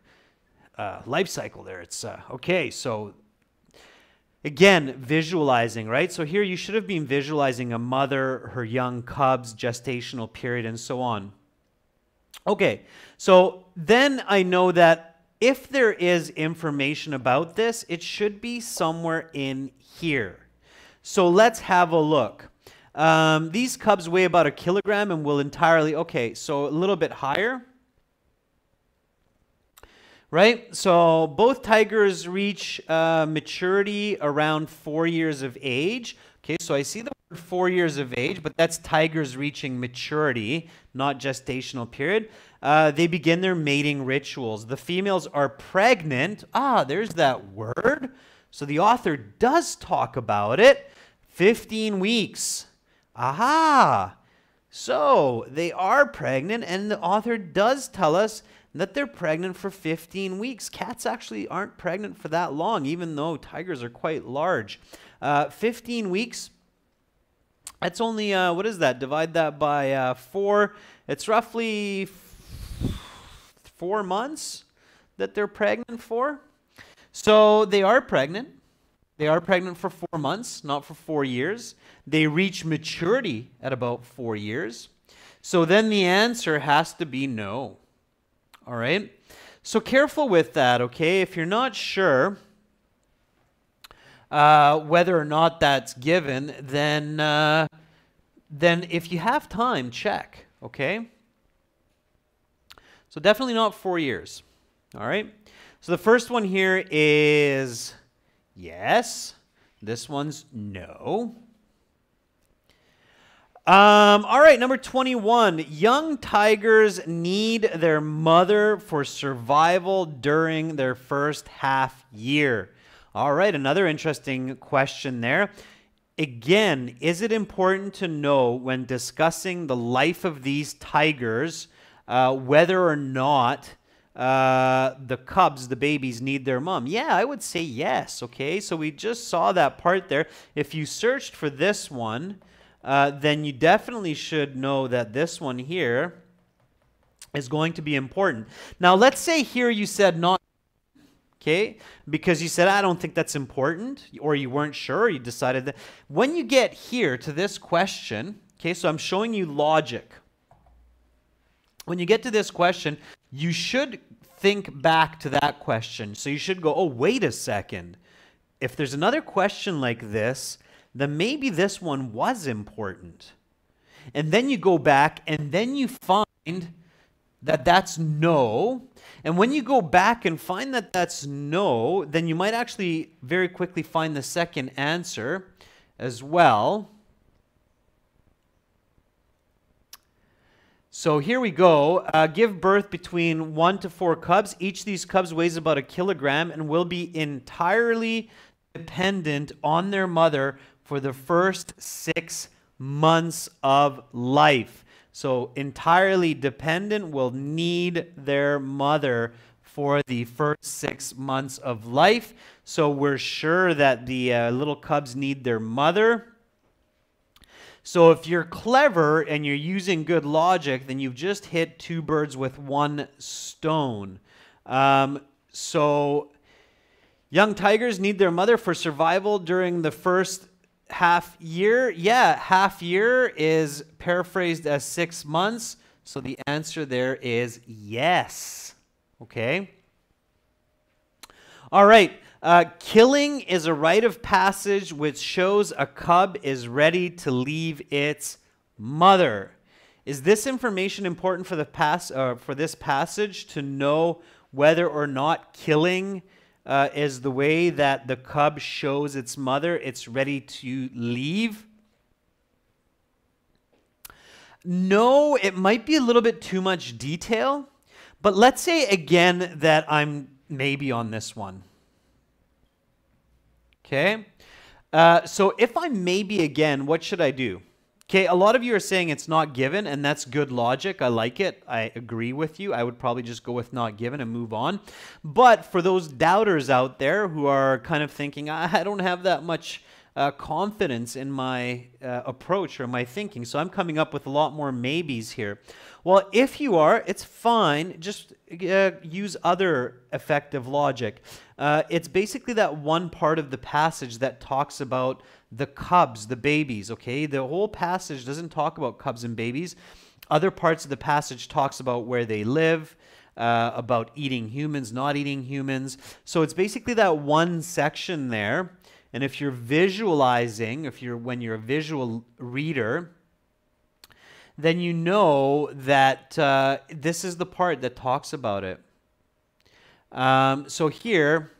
life cycle there. It's okay. So again, visualizing, right? So here you should have been visualizing a mother, her young cubs, gestational period, and so on. Okay, so then I know that if there is information about this, it should be somewhere in here. So let's have a look. These cubs weigh about 1 kilogram and will entirely, okay, so a little bit higher. Right? So both tigers reach maturity around 4 years of age. Okay, so I see the word 4 years of age, but that's tigers reaching maturity, not gestational period. They begin their mating rituals. The females are pregnant. Ah, there's that word. So the author does talk about it. 15 weeks. Aha! So they are pregnant, and the author does tell us that they're pregnant for 15 weeks. Cats actually aren't pregnant for that long, even though tigers are quite large. 15 weeks, that's only, what is that? Divide that by 4. It's roughly 4 months that they're pregnant for. So they are pregnant. They are pregnant for 4 months, not for 4 years. They reach maturity at about 4 years. So then the answer has to be no. All right, so careful with that, okay? If you're not sure whether or not that's given, then if you have time, check, okay? So definitely not 4 years, all right? So the first one here is yes. This one's no. All right, number 21. Young tigers need their mother for survival during their first half year. All right, another interesting question there. Again, is it important to know when discussing the life of these tigers whether or not the cubs, the babies, need their mom? Yeah, I would say yes, okay? So we just saw that part there. If you searched for this one, then you definitely should know that this one here is going to be important. Now, let's say here you said not, okay, because you said, I don't think that's important, or you weren't sure, you decided that. When you get here to this question, okay, so I'm showing you logic. When you get to this question, you should think back to that question. So you should go, oh, wait a second. If there's another question like this, then maybe this one was important. And then you go back and then you find that that's no. And when you go back and find that that's no, then you might actually very quickly find the second answer as well. So here we go. Give birth between 1 to 4 cubs. Each of these cubs weighs about 1 kilogram and will be entirely dependent on their mother for the first 6 months of life. So entirely dependent, will need their mother for the first 6 months of life. So we're sure that the little cubs need their mother. So if you're clever and you're using good logic, then you've just hit 2 birds with 1 stone. So young tigers need their mother for survival during the first half year. Yeah, half year is paraphrased as 6 months. So the answer there is yes. Okay. All right. Killing is a rite of passage which shows a cub is ready to leave its mother. Is this information important for for this passage to know whether or not killing is the way that the cub shows its mother it's ready to leave? No, it might be a little bit too much detail, but let's say again that I'm maybe on this one. Okay, so if I'm maybe again, what should I do? Okay, a lot of you are saying it's not given, and that's good logic. I like it. I agree with you. I would probably just go with not given and move on. But for those doubters out there who are kind of thinking, I don't have that much confidence in my approach or my thinking, so I'm coming up with a lot more maybes here. Well, if you are, it's fine. Just use other effective logic. It's basically that one part of the passage that talks about the cubs, the babies, okay? The whole passage doesn't talk about cubs and babies. Other parts of the passage talks about where they live, about eating humans, not eating humans. So it's basically that one section there. And if you're visualizing, when you're a visual reader, then you know that this is the part that talks about it. So here,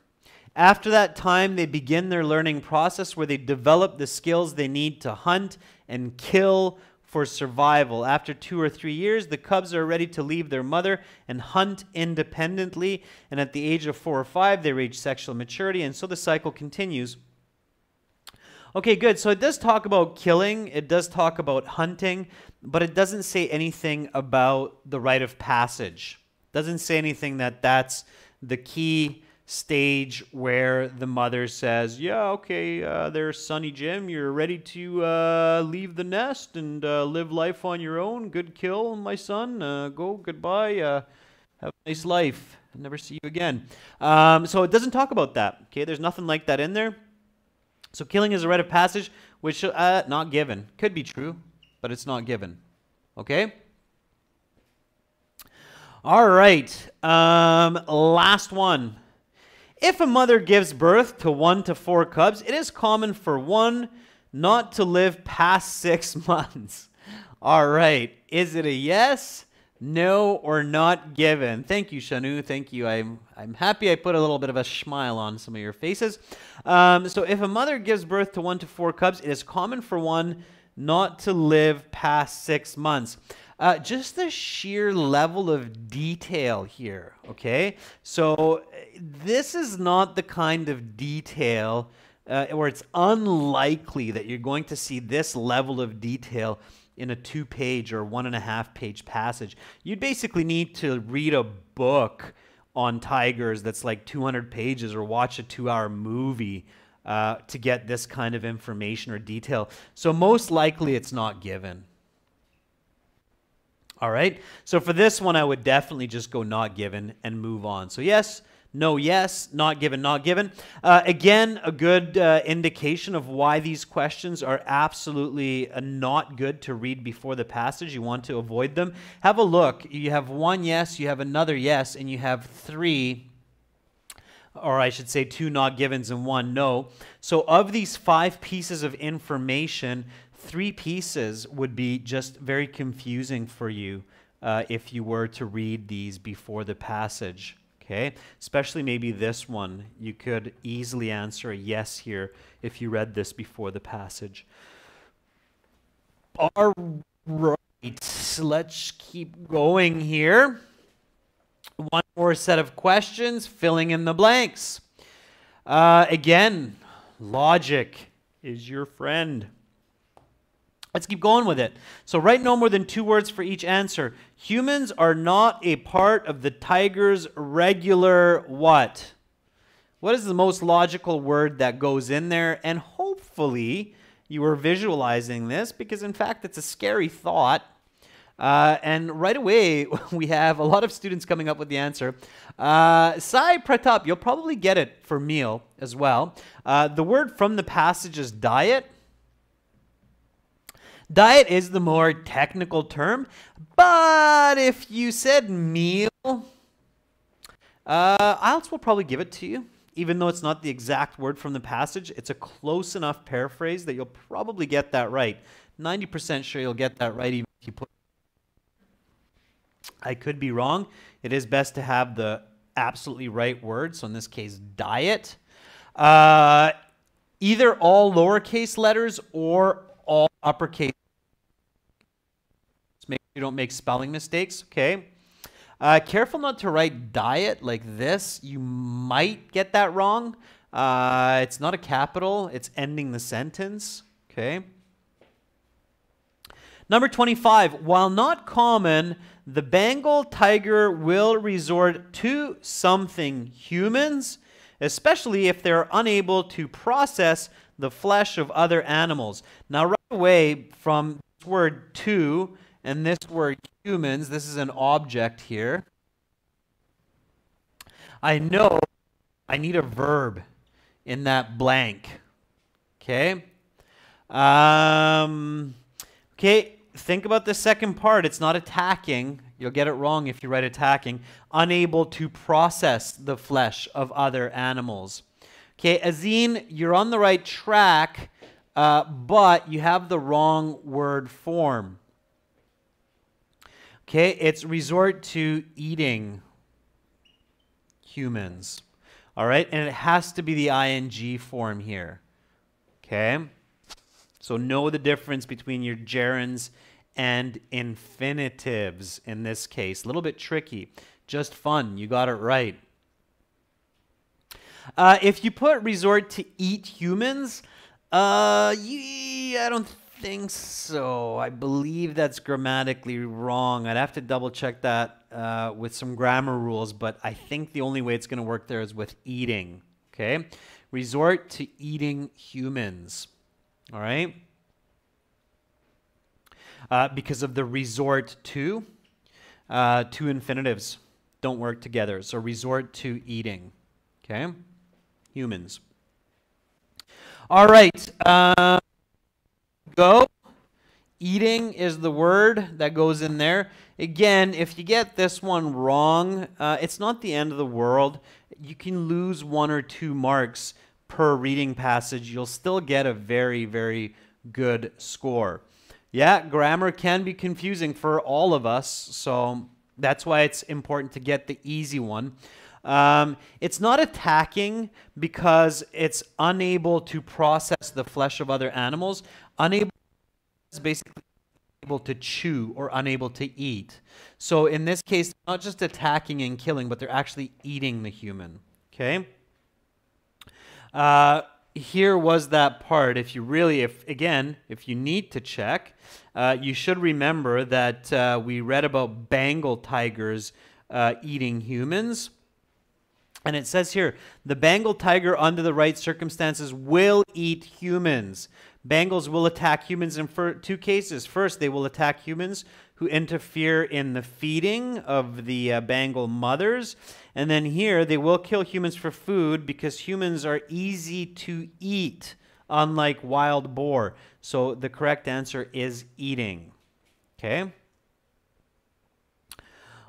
after that time, they begin their learning process where they develop the skills they need to hunt and kill for survival. After 2 or 3 years, the cubs are ready to leave their mother and hunt independently. And at the age of 4 or 5, they reach sexual maturity. And so the cycle continues. Okay, good. So it does talk about killing. It does talk about hunting. But it doesn't say anything about the rite of passage. It doesn't say anything that that's the key stage where the mother says, yeah, okay, there's Sonny Jim. You're ready to leave the nest and live life on your own. Good kill, my son. Go, goodbye. Have a nice life. I'll never see you again. So it doesn't talk about that. Okay, there's nothing like that in there. So killing is a rite of passage, which not given. Could be true, but it's not given. Okay? All right. Last one. If a mother gives birth to 1 to 4 cubs, it is common for one not to live past 6 months. All right. Is it a yes, no, or not given? Thank you, Shanu. Thank you. I'm happy I put a little bit of a smile on some of your faces. So if a mother gives birth to 1 to 4 cubs, it is common for one not to live past 6 months. Just the sheer level of detail here, okay? So this is not the kind of detail where it's unlikely that you're going to see this level of detail in a 2-page or 1.5-page passage. You'd basically need to read a book on tigers that's like 200 pages or watch a 2-hour movie to get this kind of information or detail. So most likely it's not given. All right, so for this one, I would definitely just go not given and move on. So yes, no, yes, not given, not given. Again, a good indication of why these questions are absolutely not good to read before the passage. You want to avoid them. Have a look. You have 1 yes, you have another yes, and you have 3, or I should say 2 not givens and 1 no. So of these 5 pieces of information, 3 pieces would be just very confusing for you if you were to read these before the passage, okay? Especially maybe this one. You could easily answer a yes here if you read this before the passage. All right, let's keep going here. One more set of questions, filling in the blanks. Again, logic is your friend. Let's keep going with it. So write no more than 2 words for each answer. Humans are not a part of the tiger's regular what? What is the most logical word that goes in there? And hopefully you are visualizing this because in fact it's a scary thought. And right away we have a lot of students coming up with the answer. Sai Pratap, you'll probably get it for meal as well. The word from the passage is diet. Diet is the more technical term, but if you said meal, IELTS will probably give it to you. Even though it's not the exact word from the passage, it's a close enough paraphrase that you'll probably get that right. 90% sure you'll get that right even if you put... I could be wrong. It is best to have the absolutely right word, so in this case, diet. Either all lowercase letters or all uppercase. Just make sure you don't make spelling mistakes, okay? Careful not to write diet like this. You might get that wrong. It's not a capital. It's ending the sentence, okay? Number 25, while not common, the Bengal tiger will resort to something humans, especially if they're unable to process the flesh of other animals. Now, right away from this word to and this word humans, this is an object here. I know I need a verb in that blank. Okay? Okay, think about the second part. It's not attacking. You'll get it wrong if you write attacking. Unable to process the flesh of other animals. Okay, Azine, you're on the right track, but you have the wrong word form. Okay, it's resort to eating humans. All right, and it has to be the ing form here. Okay, so know the difference between your gerunds and infinitives in this case. A little bit tricky, just fun. You got it right. If you put resort to eat humans, I don't think so. I believe that's grammatically wrong. I'd have to double check that with some grammar rules, but I think the only way it's going to work there is with eating. Okay? Resort to eating humans. All right? Because of the resort to, two infinitives don't work together. So resort to eating. Okay? Humans. All right. Go. Eating is the word that goes in there. Again, if you get this one wrong, it's not the end of the world. You can lose 1 or 2 marks per reading passage. You'll still get a very, very good score. Yeah, grammar can be confusing for all of us, so that's why it's important to get the easy one. It's not attacking because it's unable to process the flesh of other animals. Unable is basically able to chew or unable to eat. So in this case, not just attacking and killing, but they're actually eating the human. Okay? Here was that part. If you need to check, you should remember that we read about Bengal tigers eating humans. And it says here, the Bengal tiger under the right circumstances will eat humans. Bengals will attack humans in 2 cases. First, they will attack humans who interfere in the feeding of the Bengal mothers. And then here, they will kill humans for food because humans are easy to eat, unlike wild boar. So the correct answer is eating. Okay?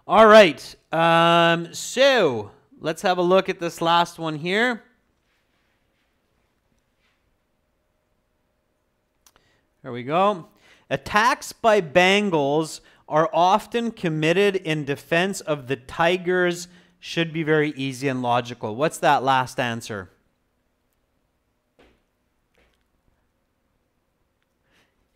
All right. So let's have a look at this last one here. There we go. Attacks by Bengals are often committed in defense of the tigers. Should be very easy and logical. What's that last answer?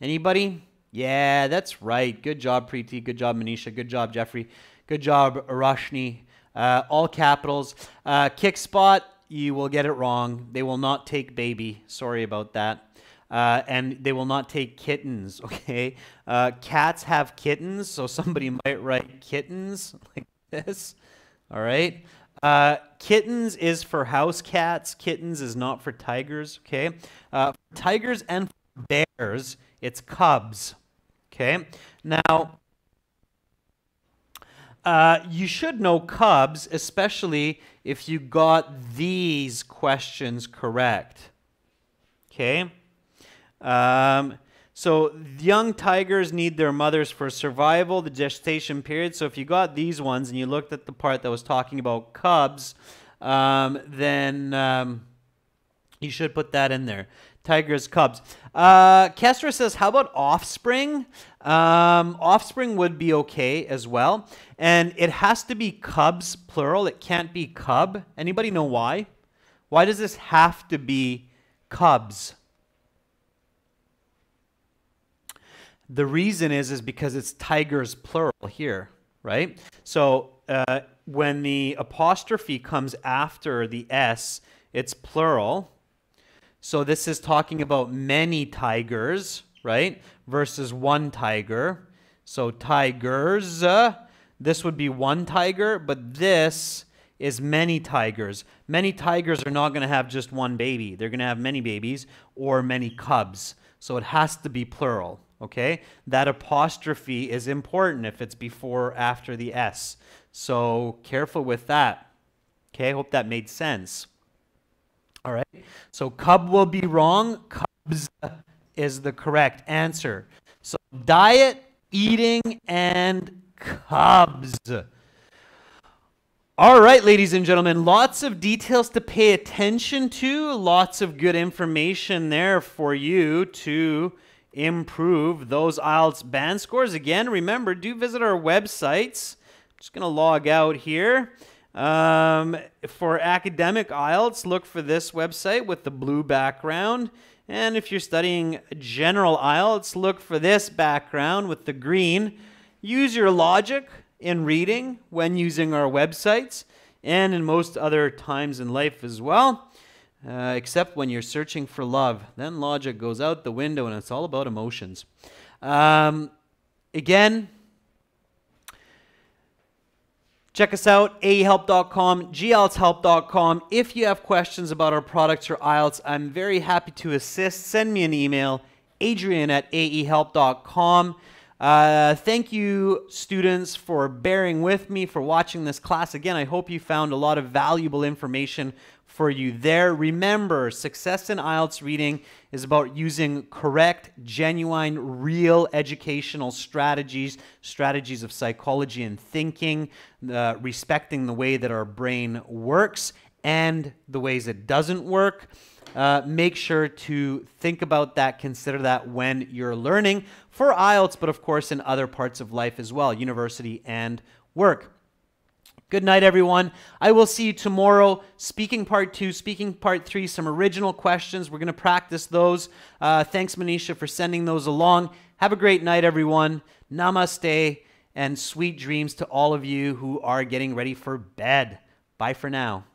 Anybody? Yeah, that's right. Good job, Preeti. Good job, Manisha. Good job, Jeffrey. Good job, Rashni. All capitals. Kick spot, you will get it wrong. They will not take baby. Sorry about that. And they will not take kittens, okay? Cats have kittens, so somebody might write kittens like this, all right? Kittens is for house cats. Kittens is not for tigers, okay? For tigers and for bears, it's cubs, okay? Now, you should know cubs, especially if you got these questions correct, okay? So young tigers need their mothers for survival, the gestation period. So if you got these ones and you looked at the part that was talking about cubs, then you should put that in there. Tigers, cubs. Kestra says, how about offspring? Offspring would be okay as well. And it has to be cubs, plural. It can't be cub. Anybody know why? Why does this have to be cubs? The reason is because it's tigers, plural here, right? So when the apostrophe comes after the S, it's plural. So this is talking about many tigers, right? Versus one tiger. So tigers, this would be one tiger, but this is many tigers. Many tigers are not going to have just one baby. They're going to have many babies or many cubs. So it has to be plural, okay? That apostrophe is important if it's before or after the S. So careful with that, okay? Hope that made sense. All right, so cub will be wrong. Cubs is the correct answer. So diet, eating, and cubs. All right, ladies and gentlemen, lots of details to pay attention to. Lots of good information there for you to improve those IELTS band scores. Again, remember, do visit our websites. I'm just going to log out here. For academic IELTS, look for this website with the blue background. And if you're studying general IELTS, look for this background with the green. Use your logic in reading when using our websites and in most other times in life as well, except when you're searching for love. Then logic goes out the window and it's all about emotions. Again, check us out, aehelp.com, gieltshelp.com. If you have questions about our products or IELTS, I'm very happy to assist. Send me an email, adrian@aehelp.com. Thank you, students, for bearing with me, for watching this class. Again, I hope you found a lot of valuable information for you there. Remember, success in IELTS reading is about using correct, genuine, real educational strategies of psychology and thinking, respecting the way that our brain works and the ways it doesn't work. Make sure to think about that, consider that when you're learning for IELTS, but of course in other parts of life as well, university and work. Good night, everyone. I will see you tomorrow. Speaking part 2, speaking part 3, some original questions. We're going to practice those. Thanks, Manisha, for sending those along. Have a great night, everyone. Namaste and sweet dreams to all of you who are getting ready for bed. Bye for now.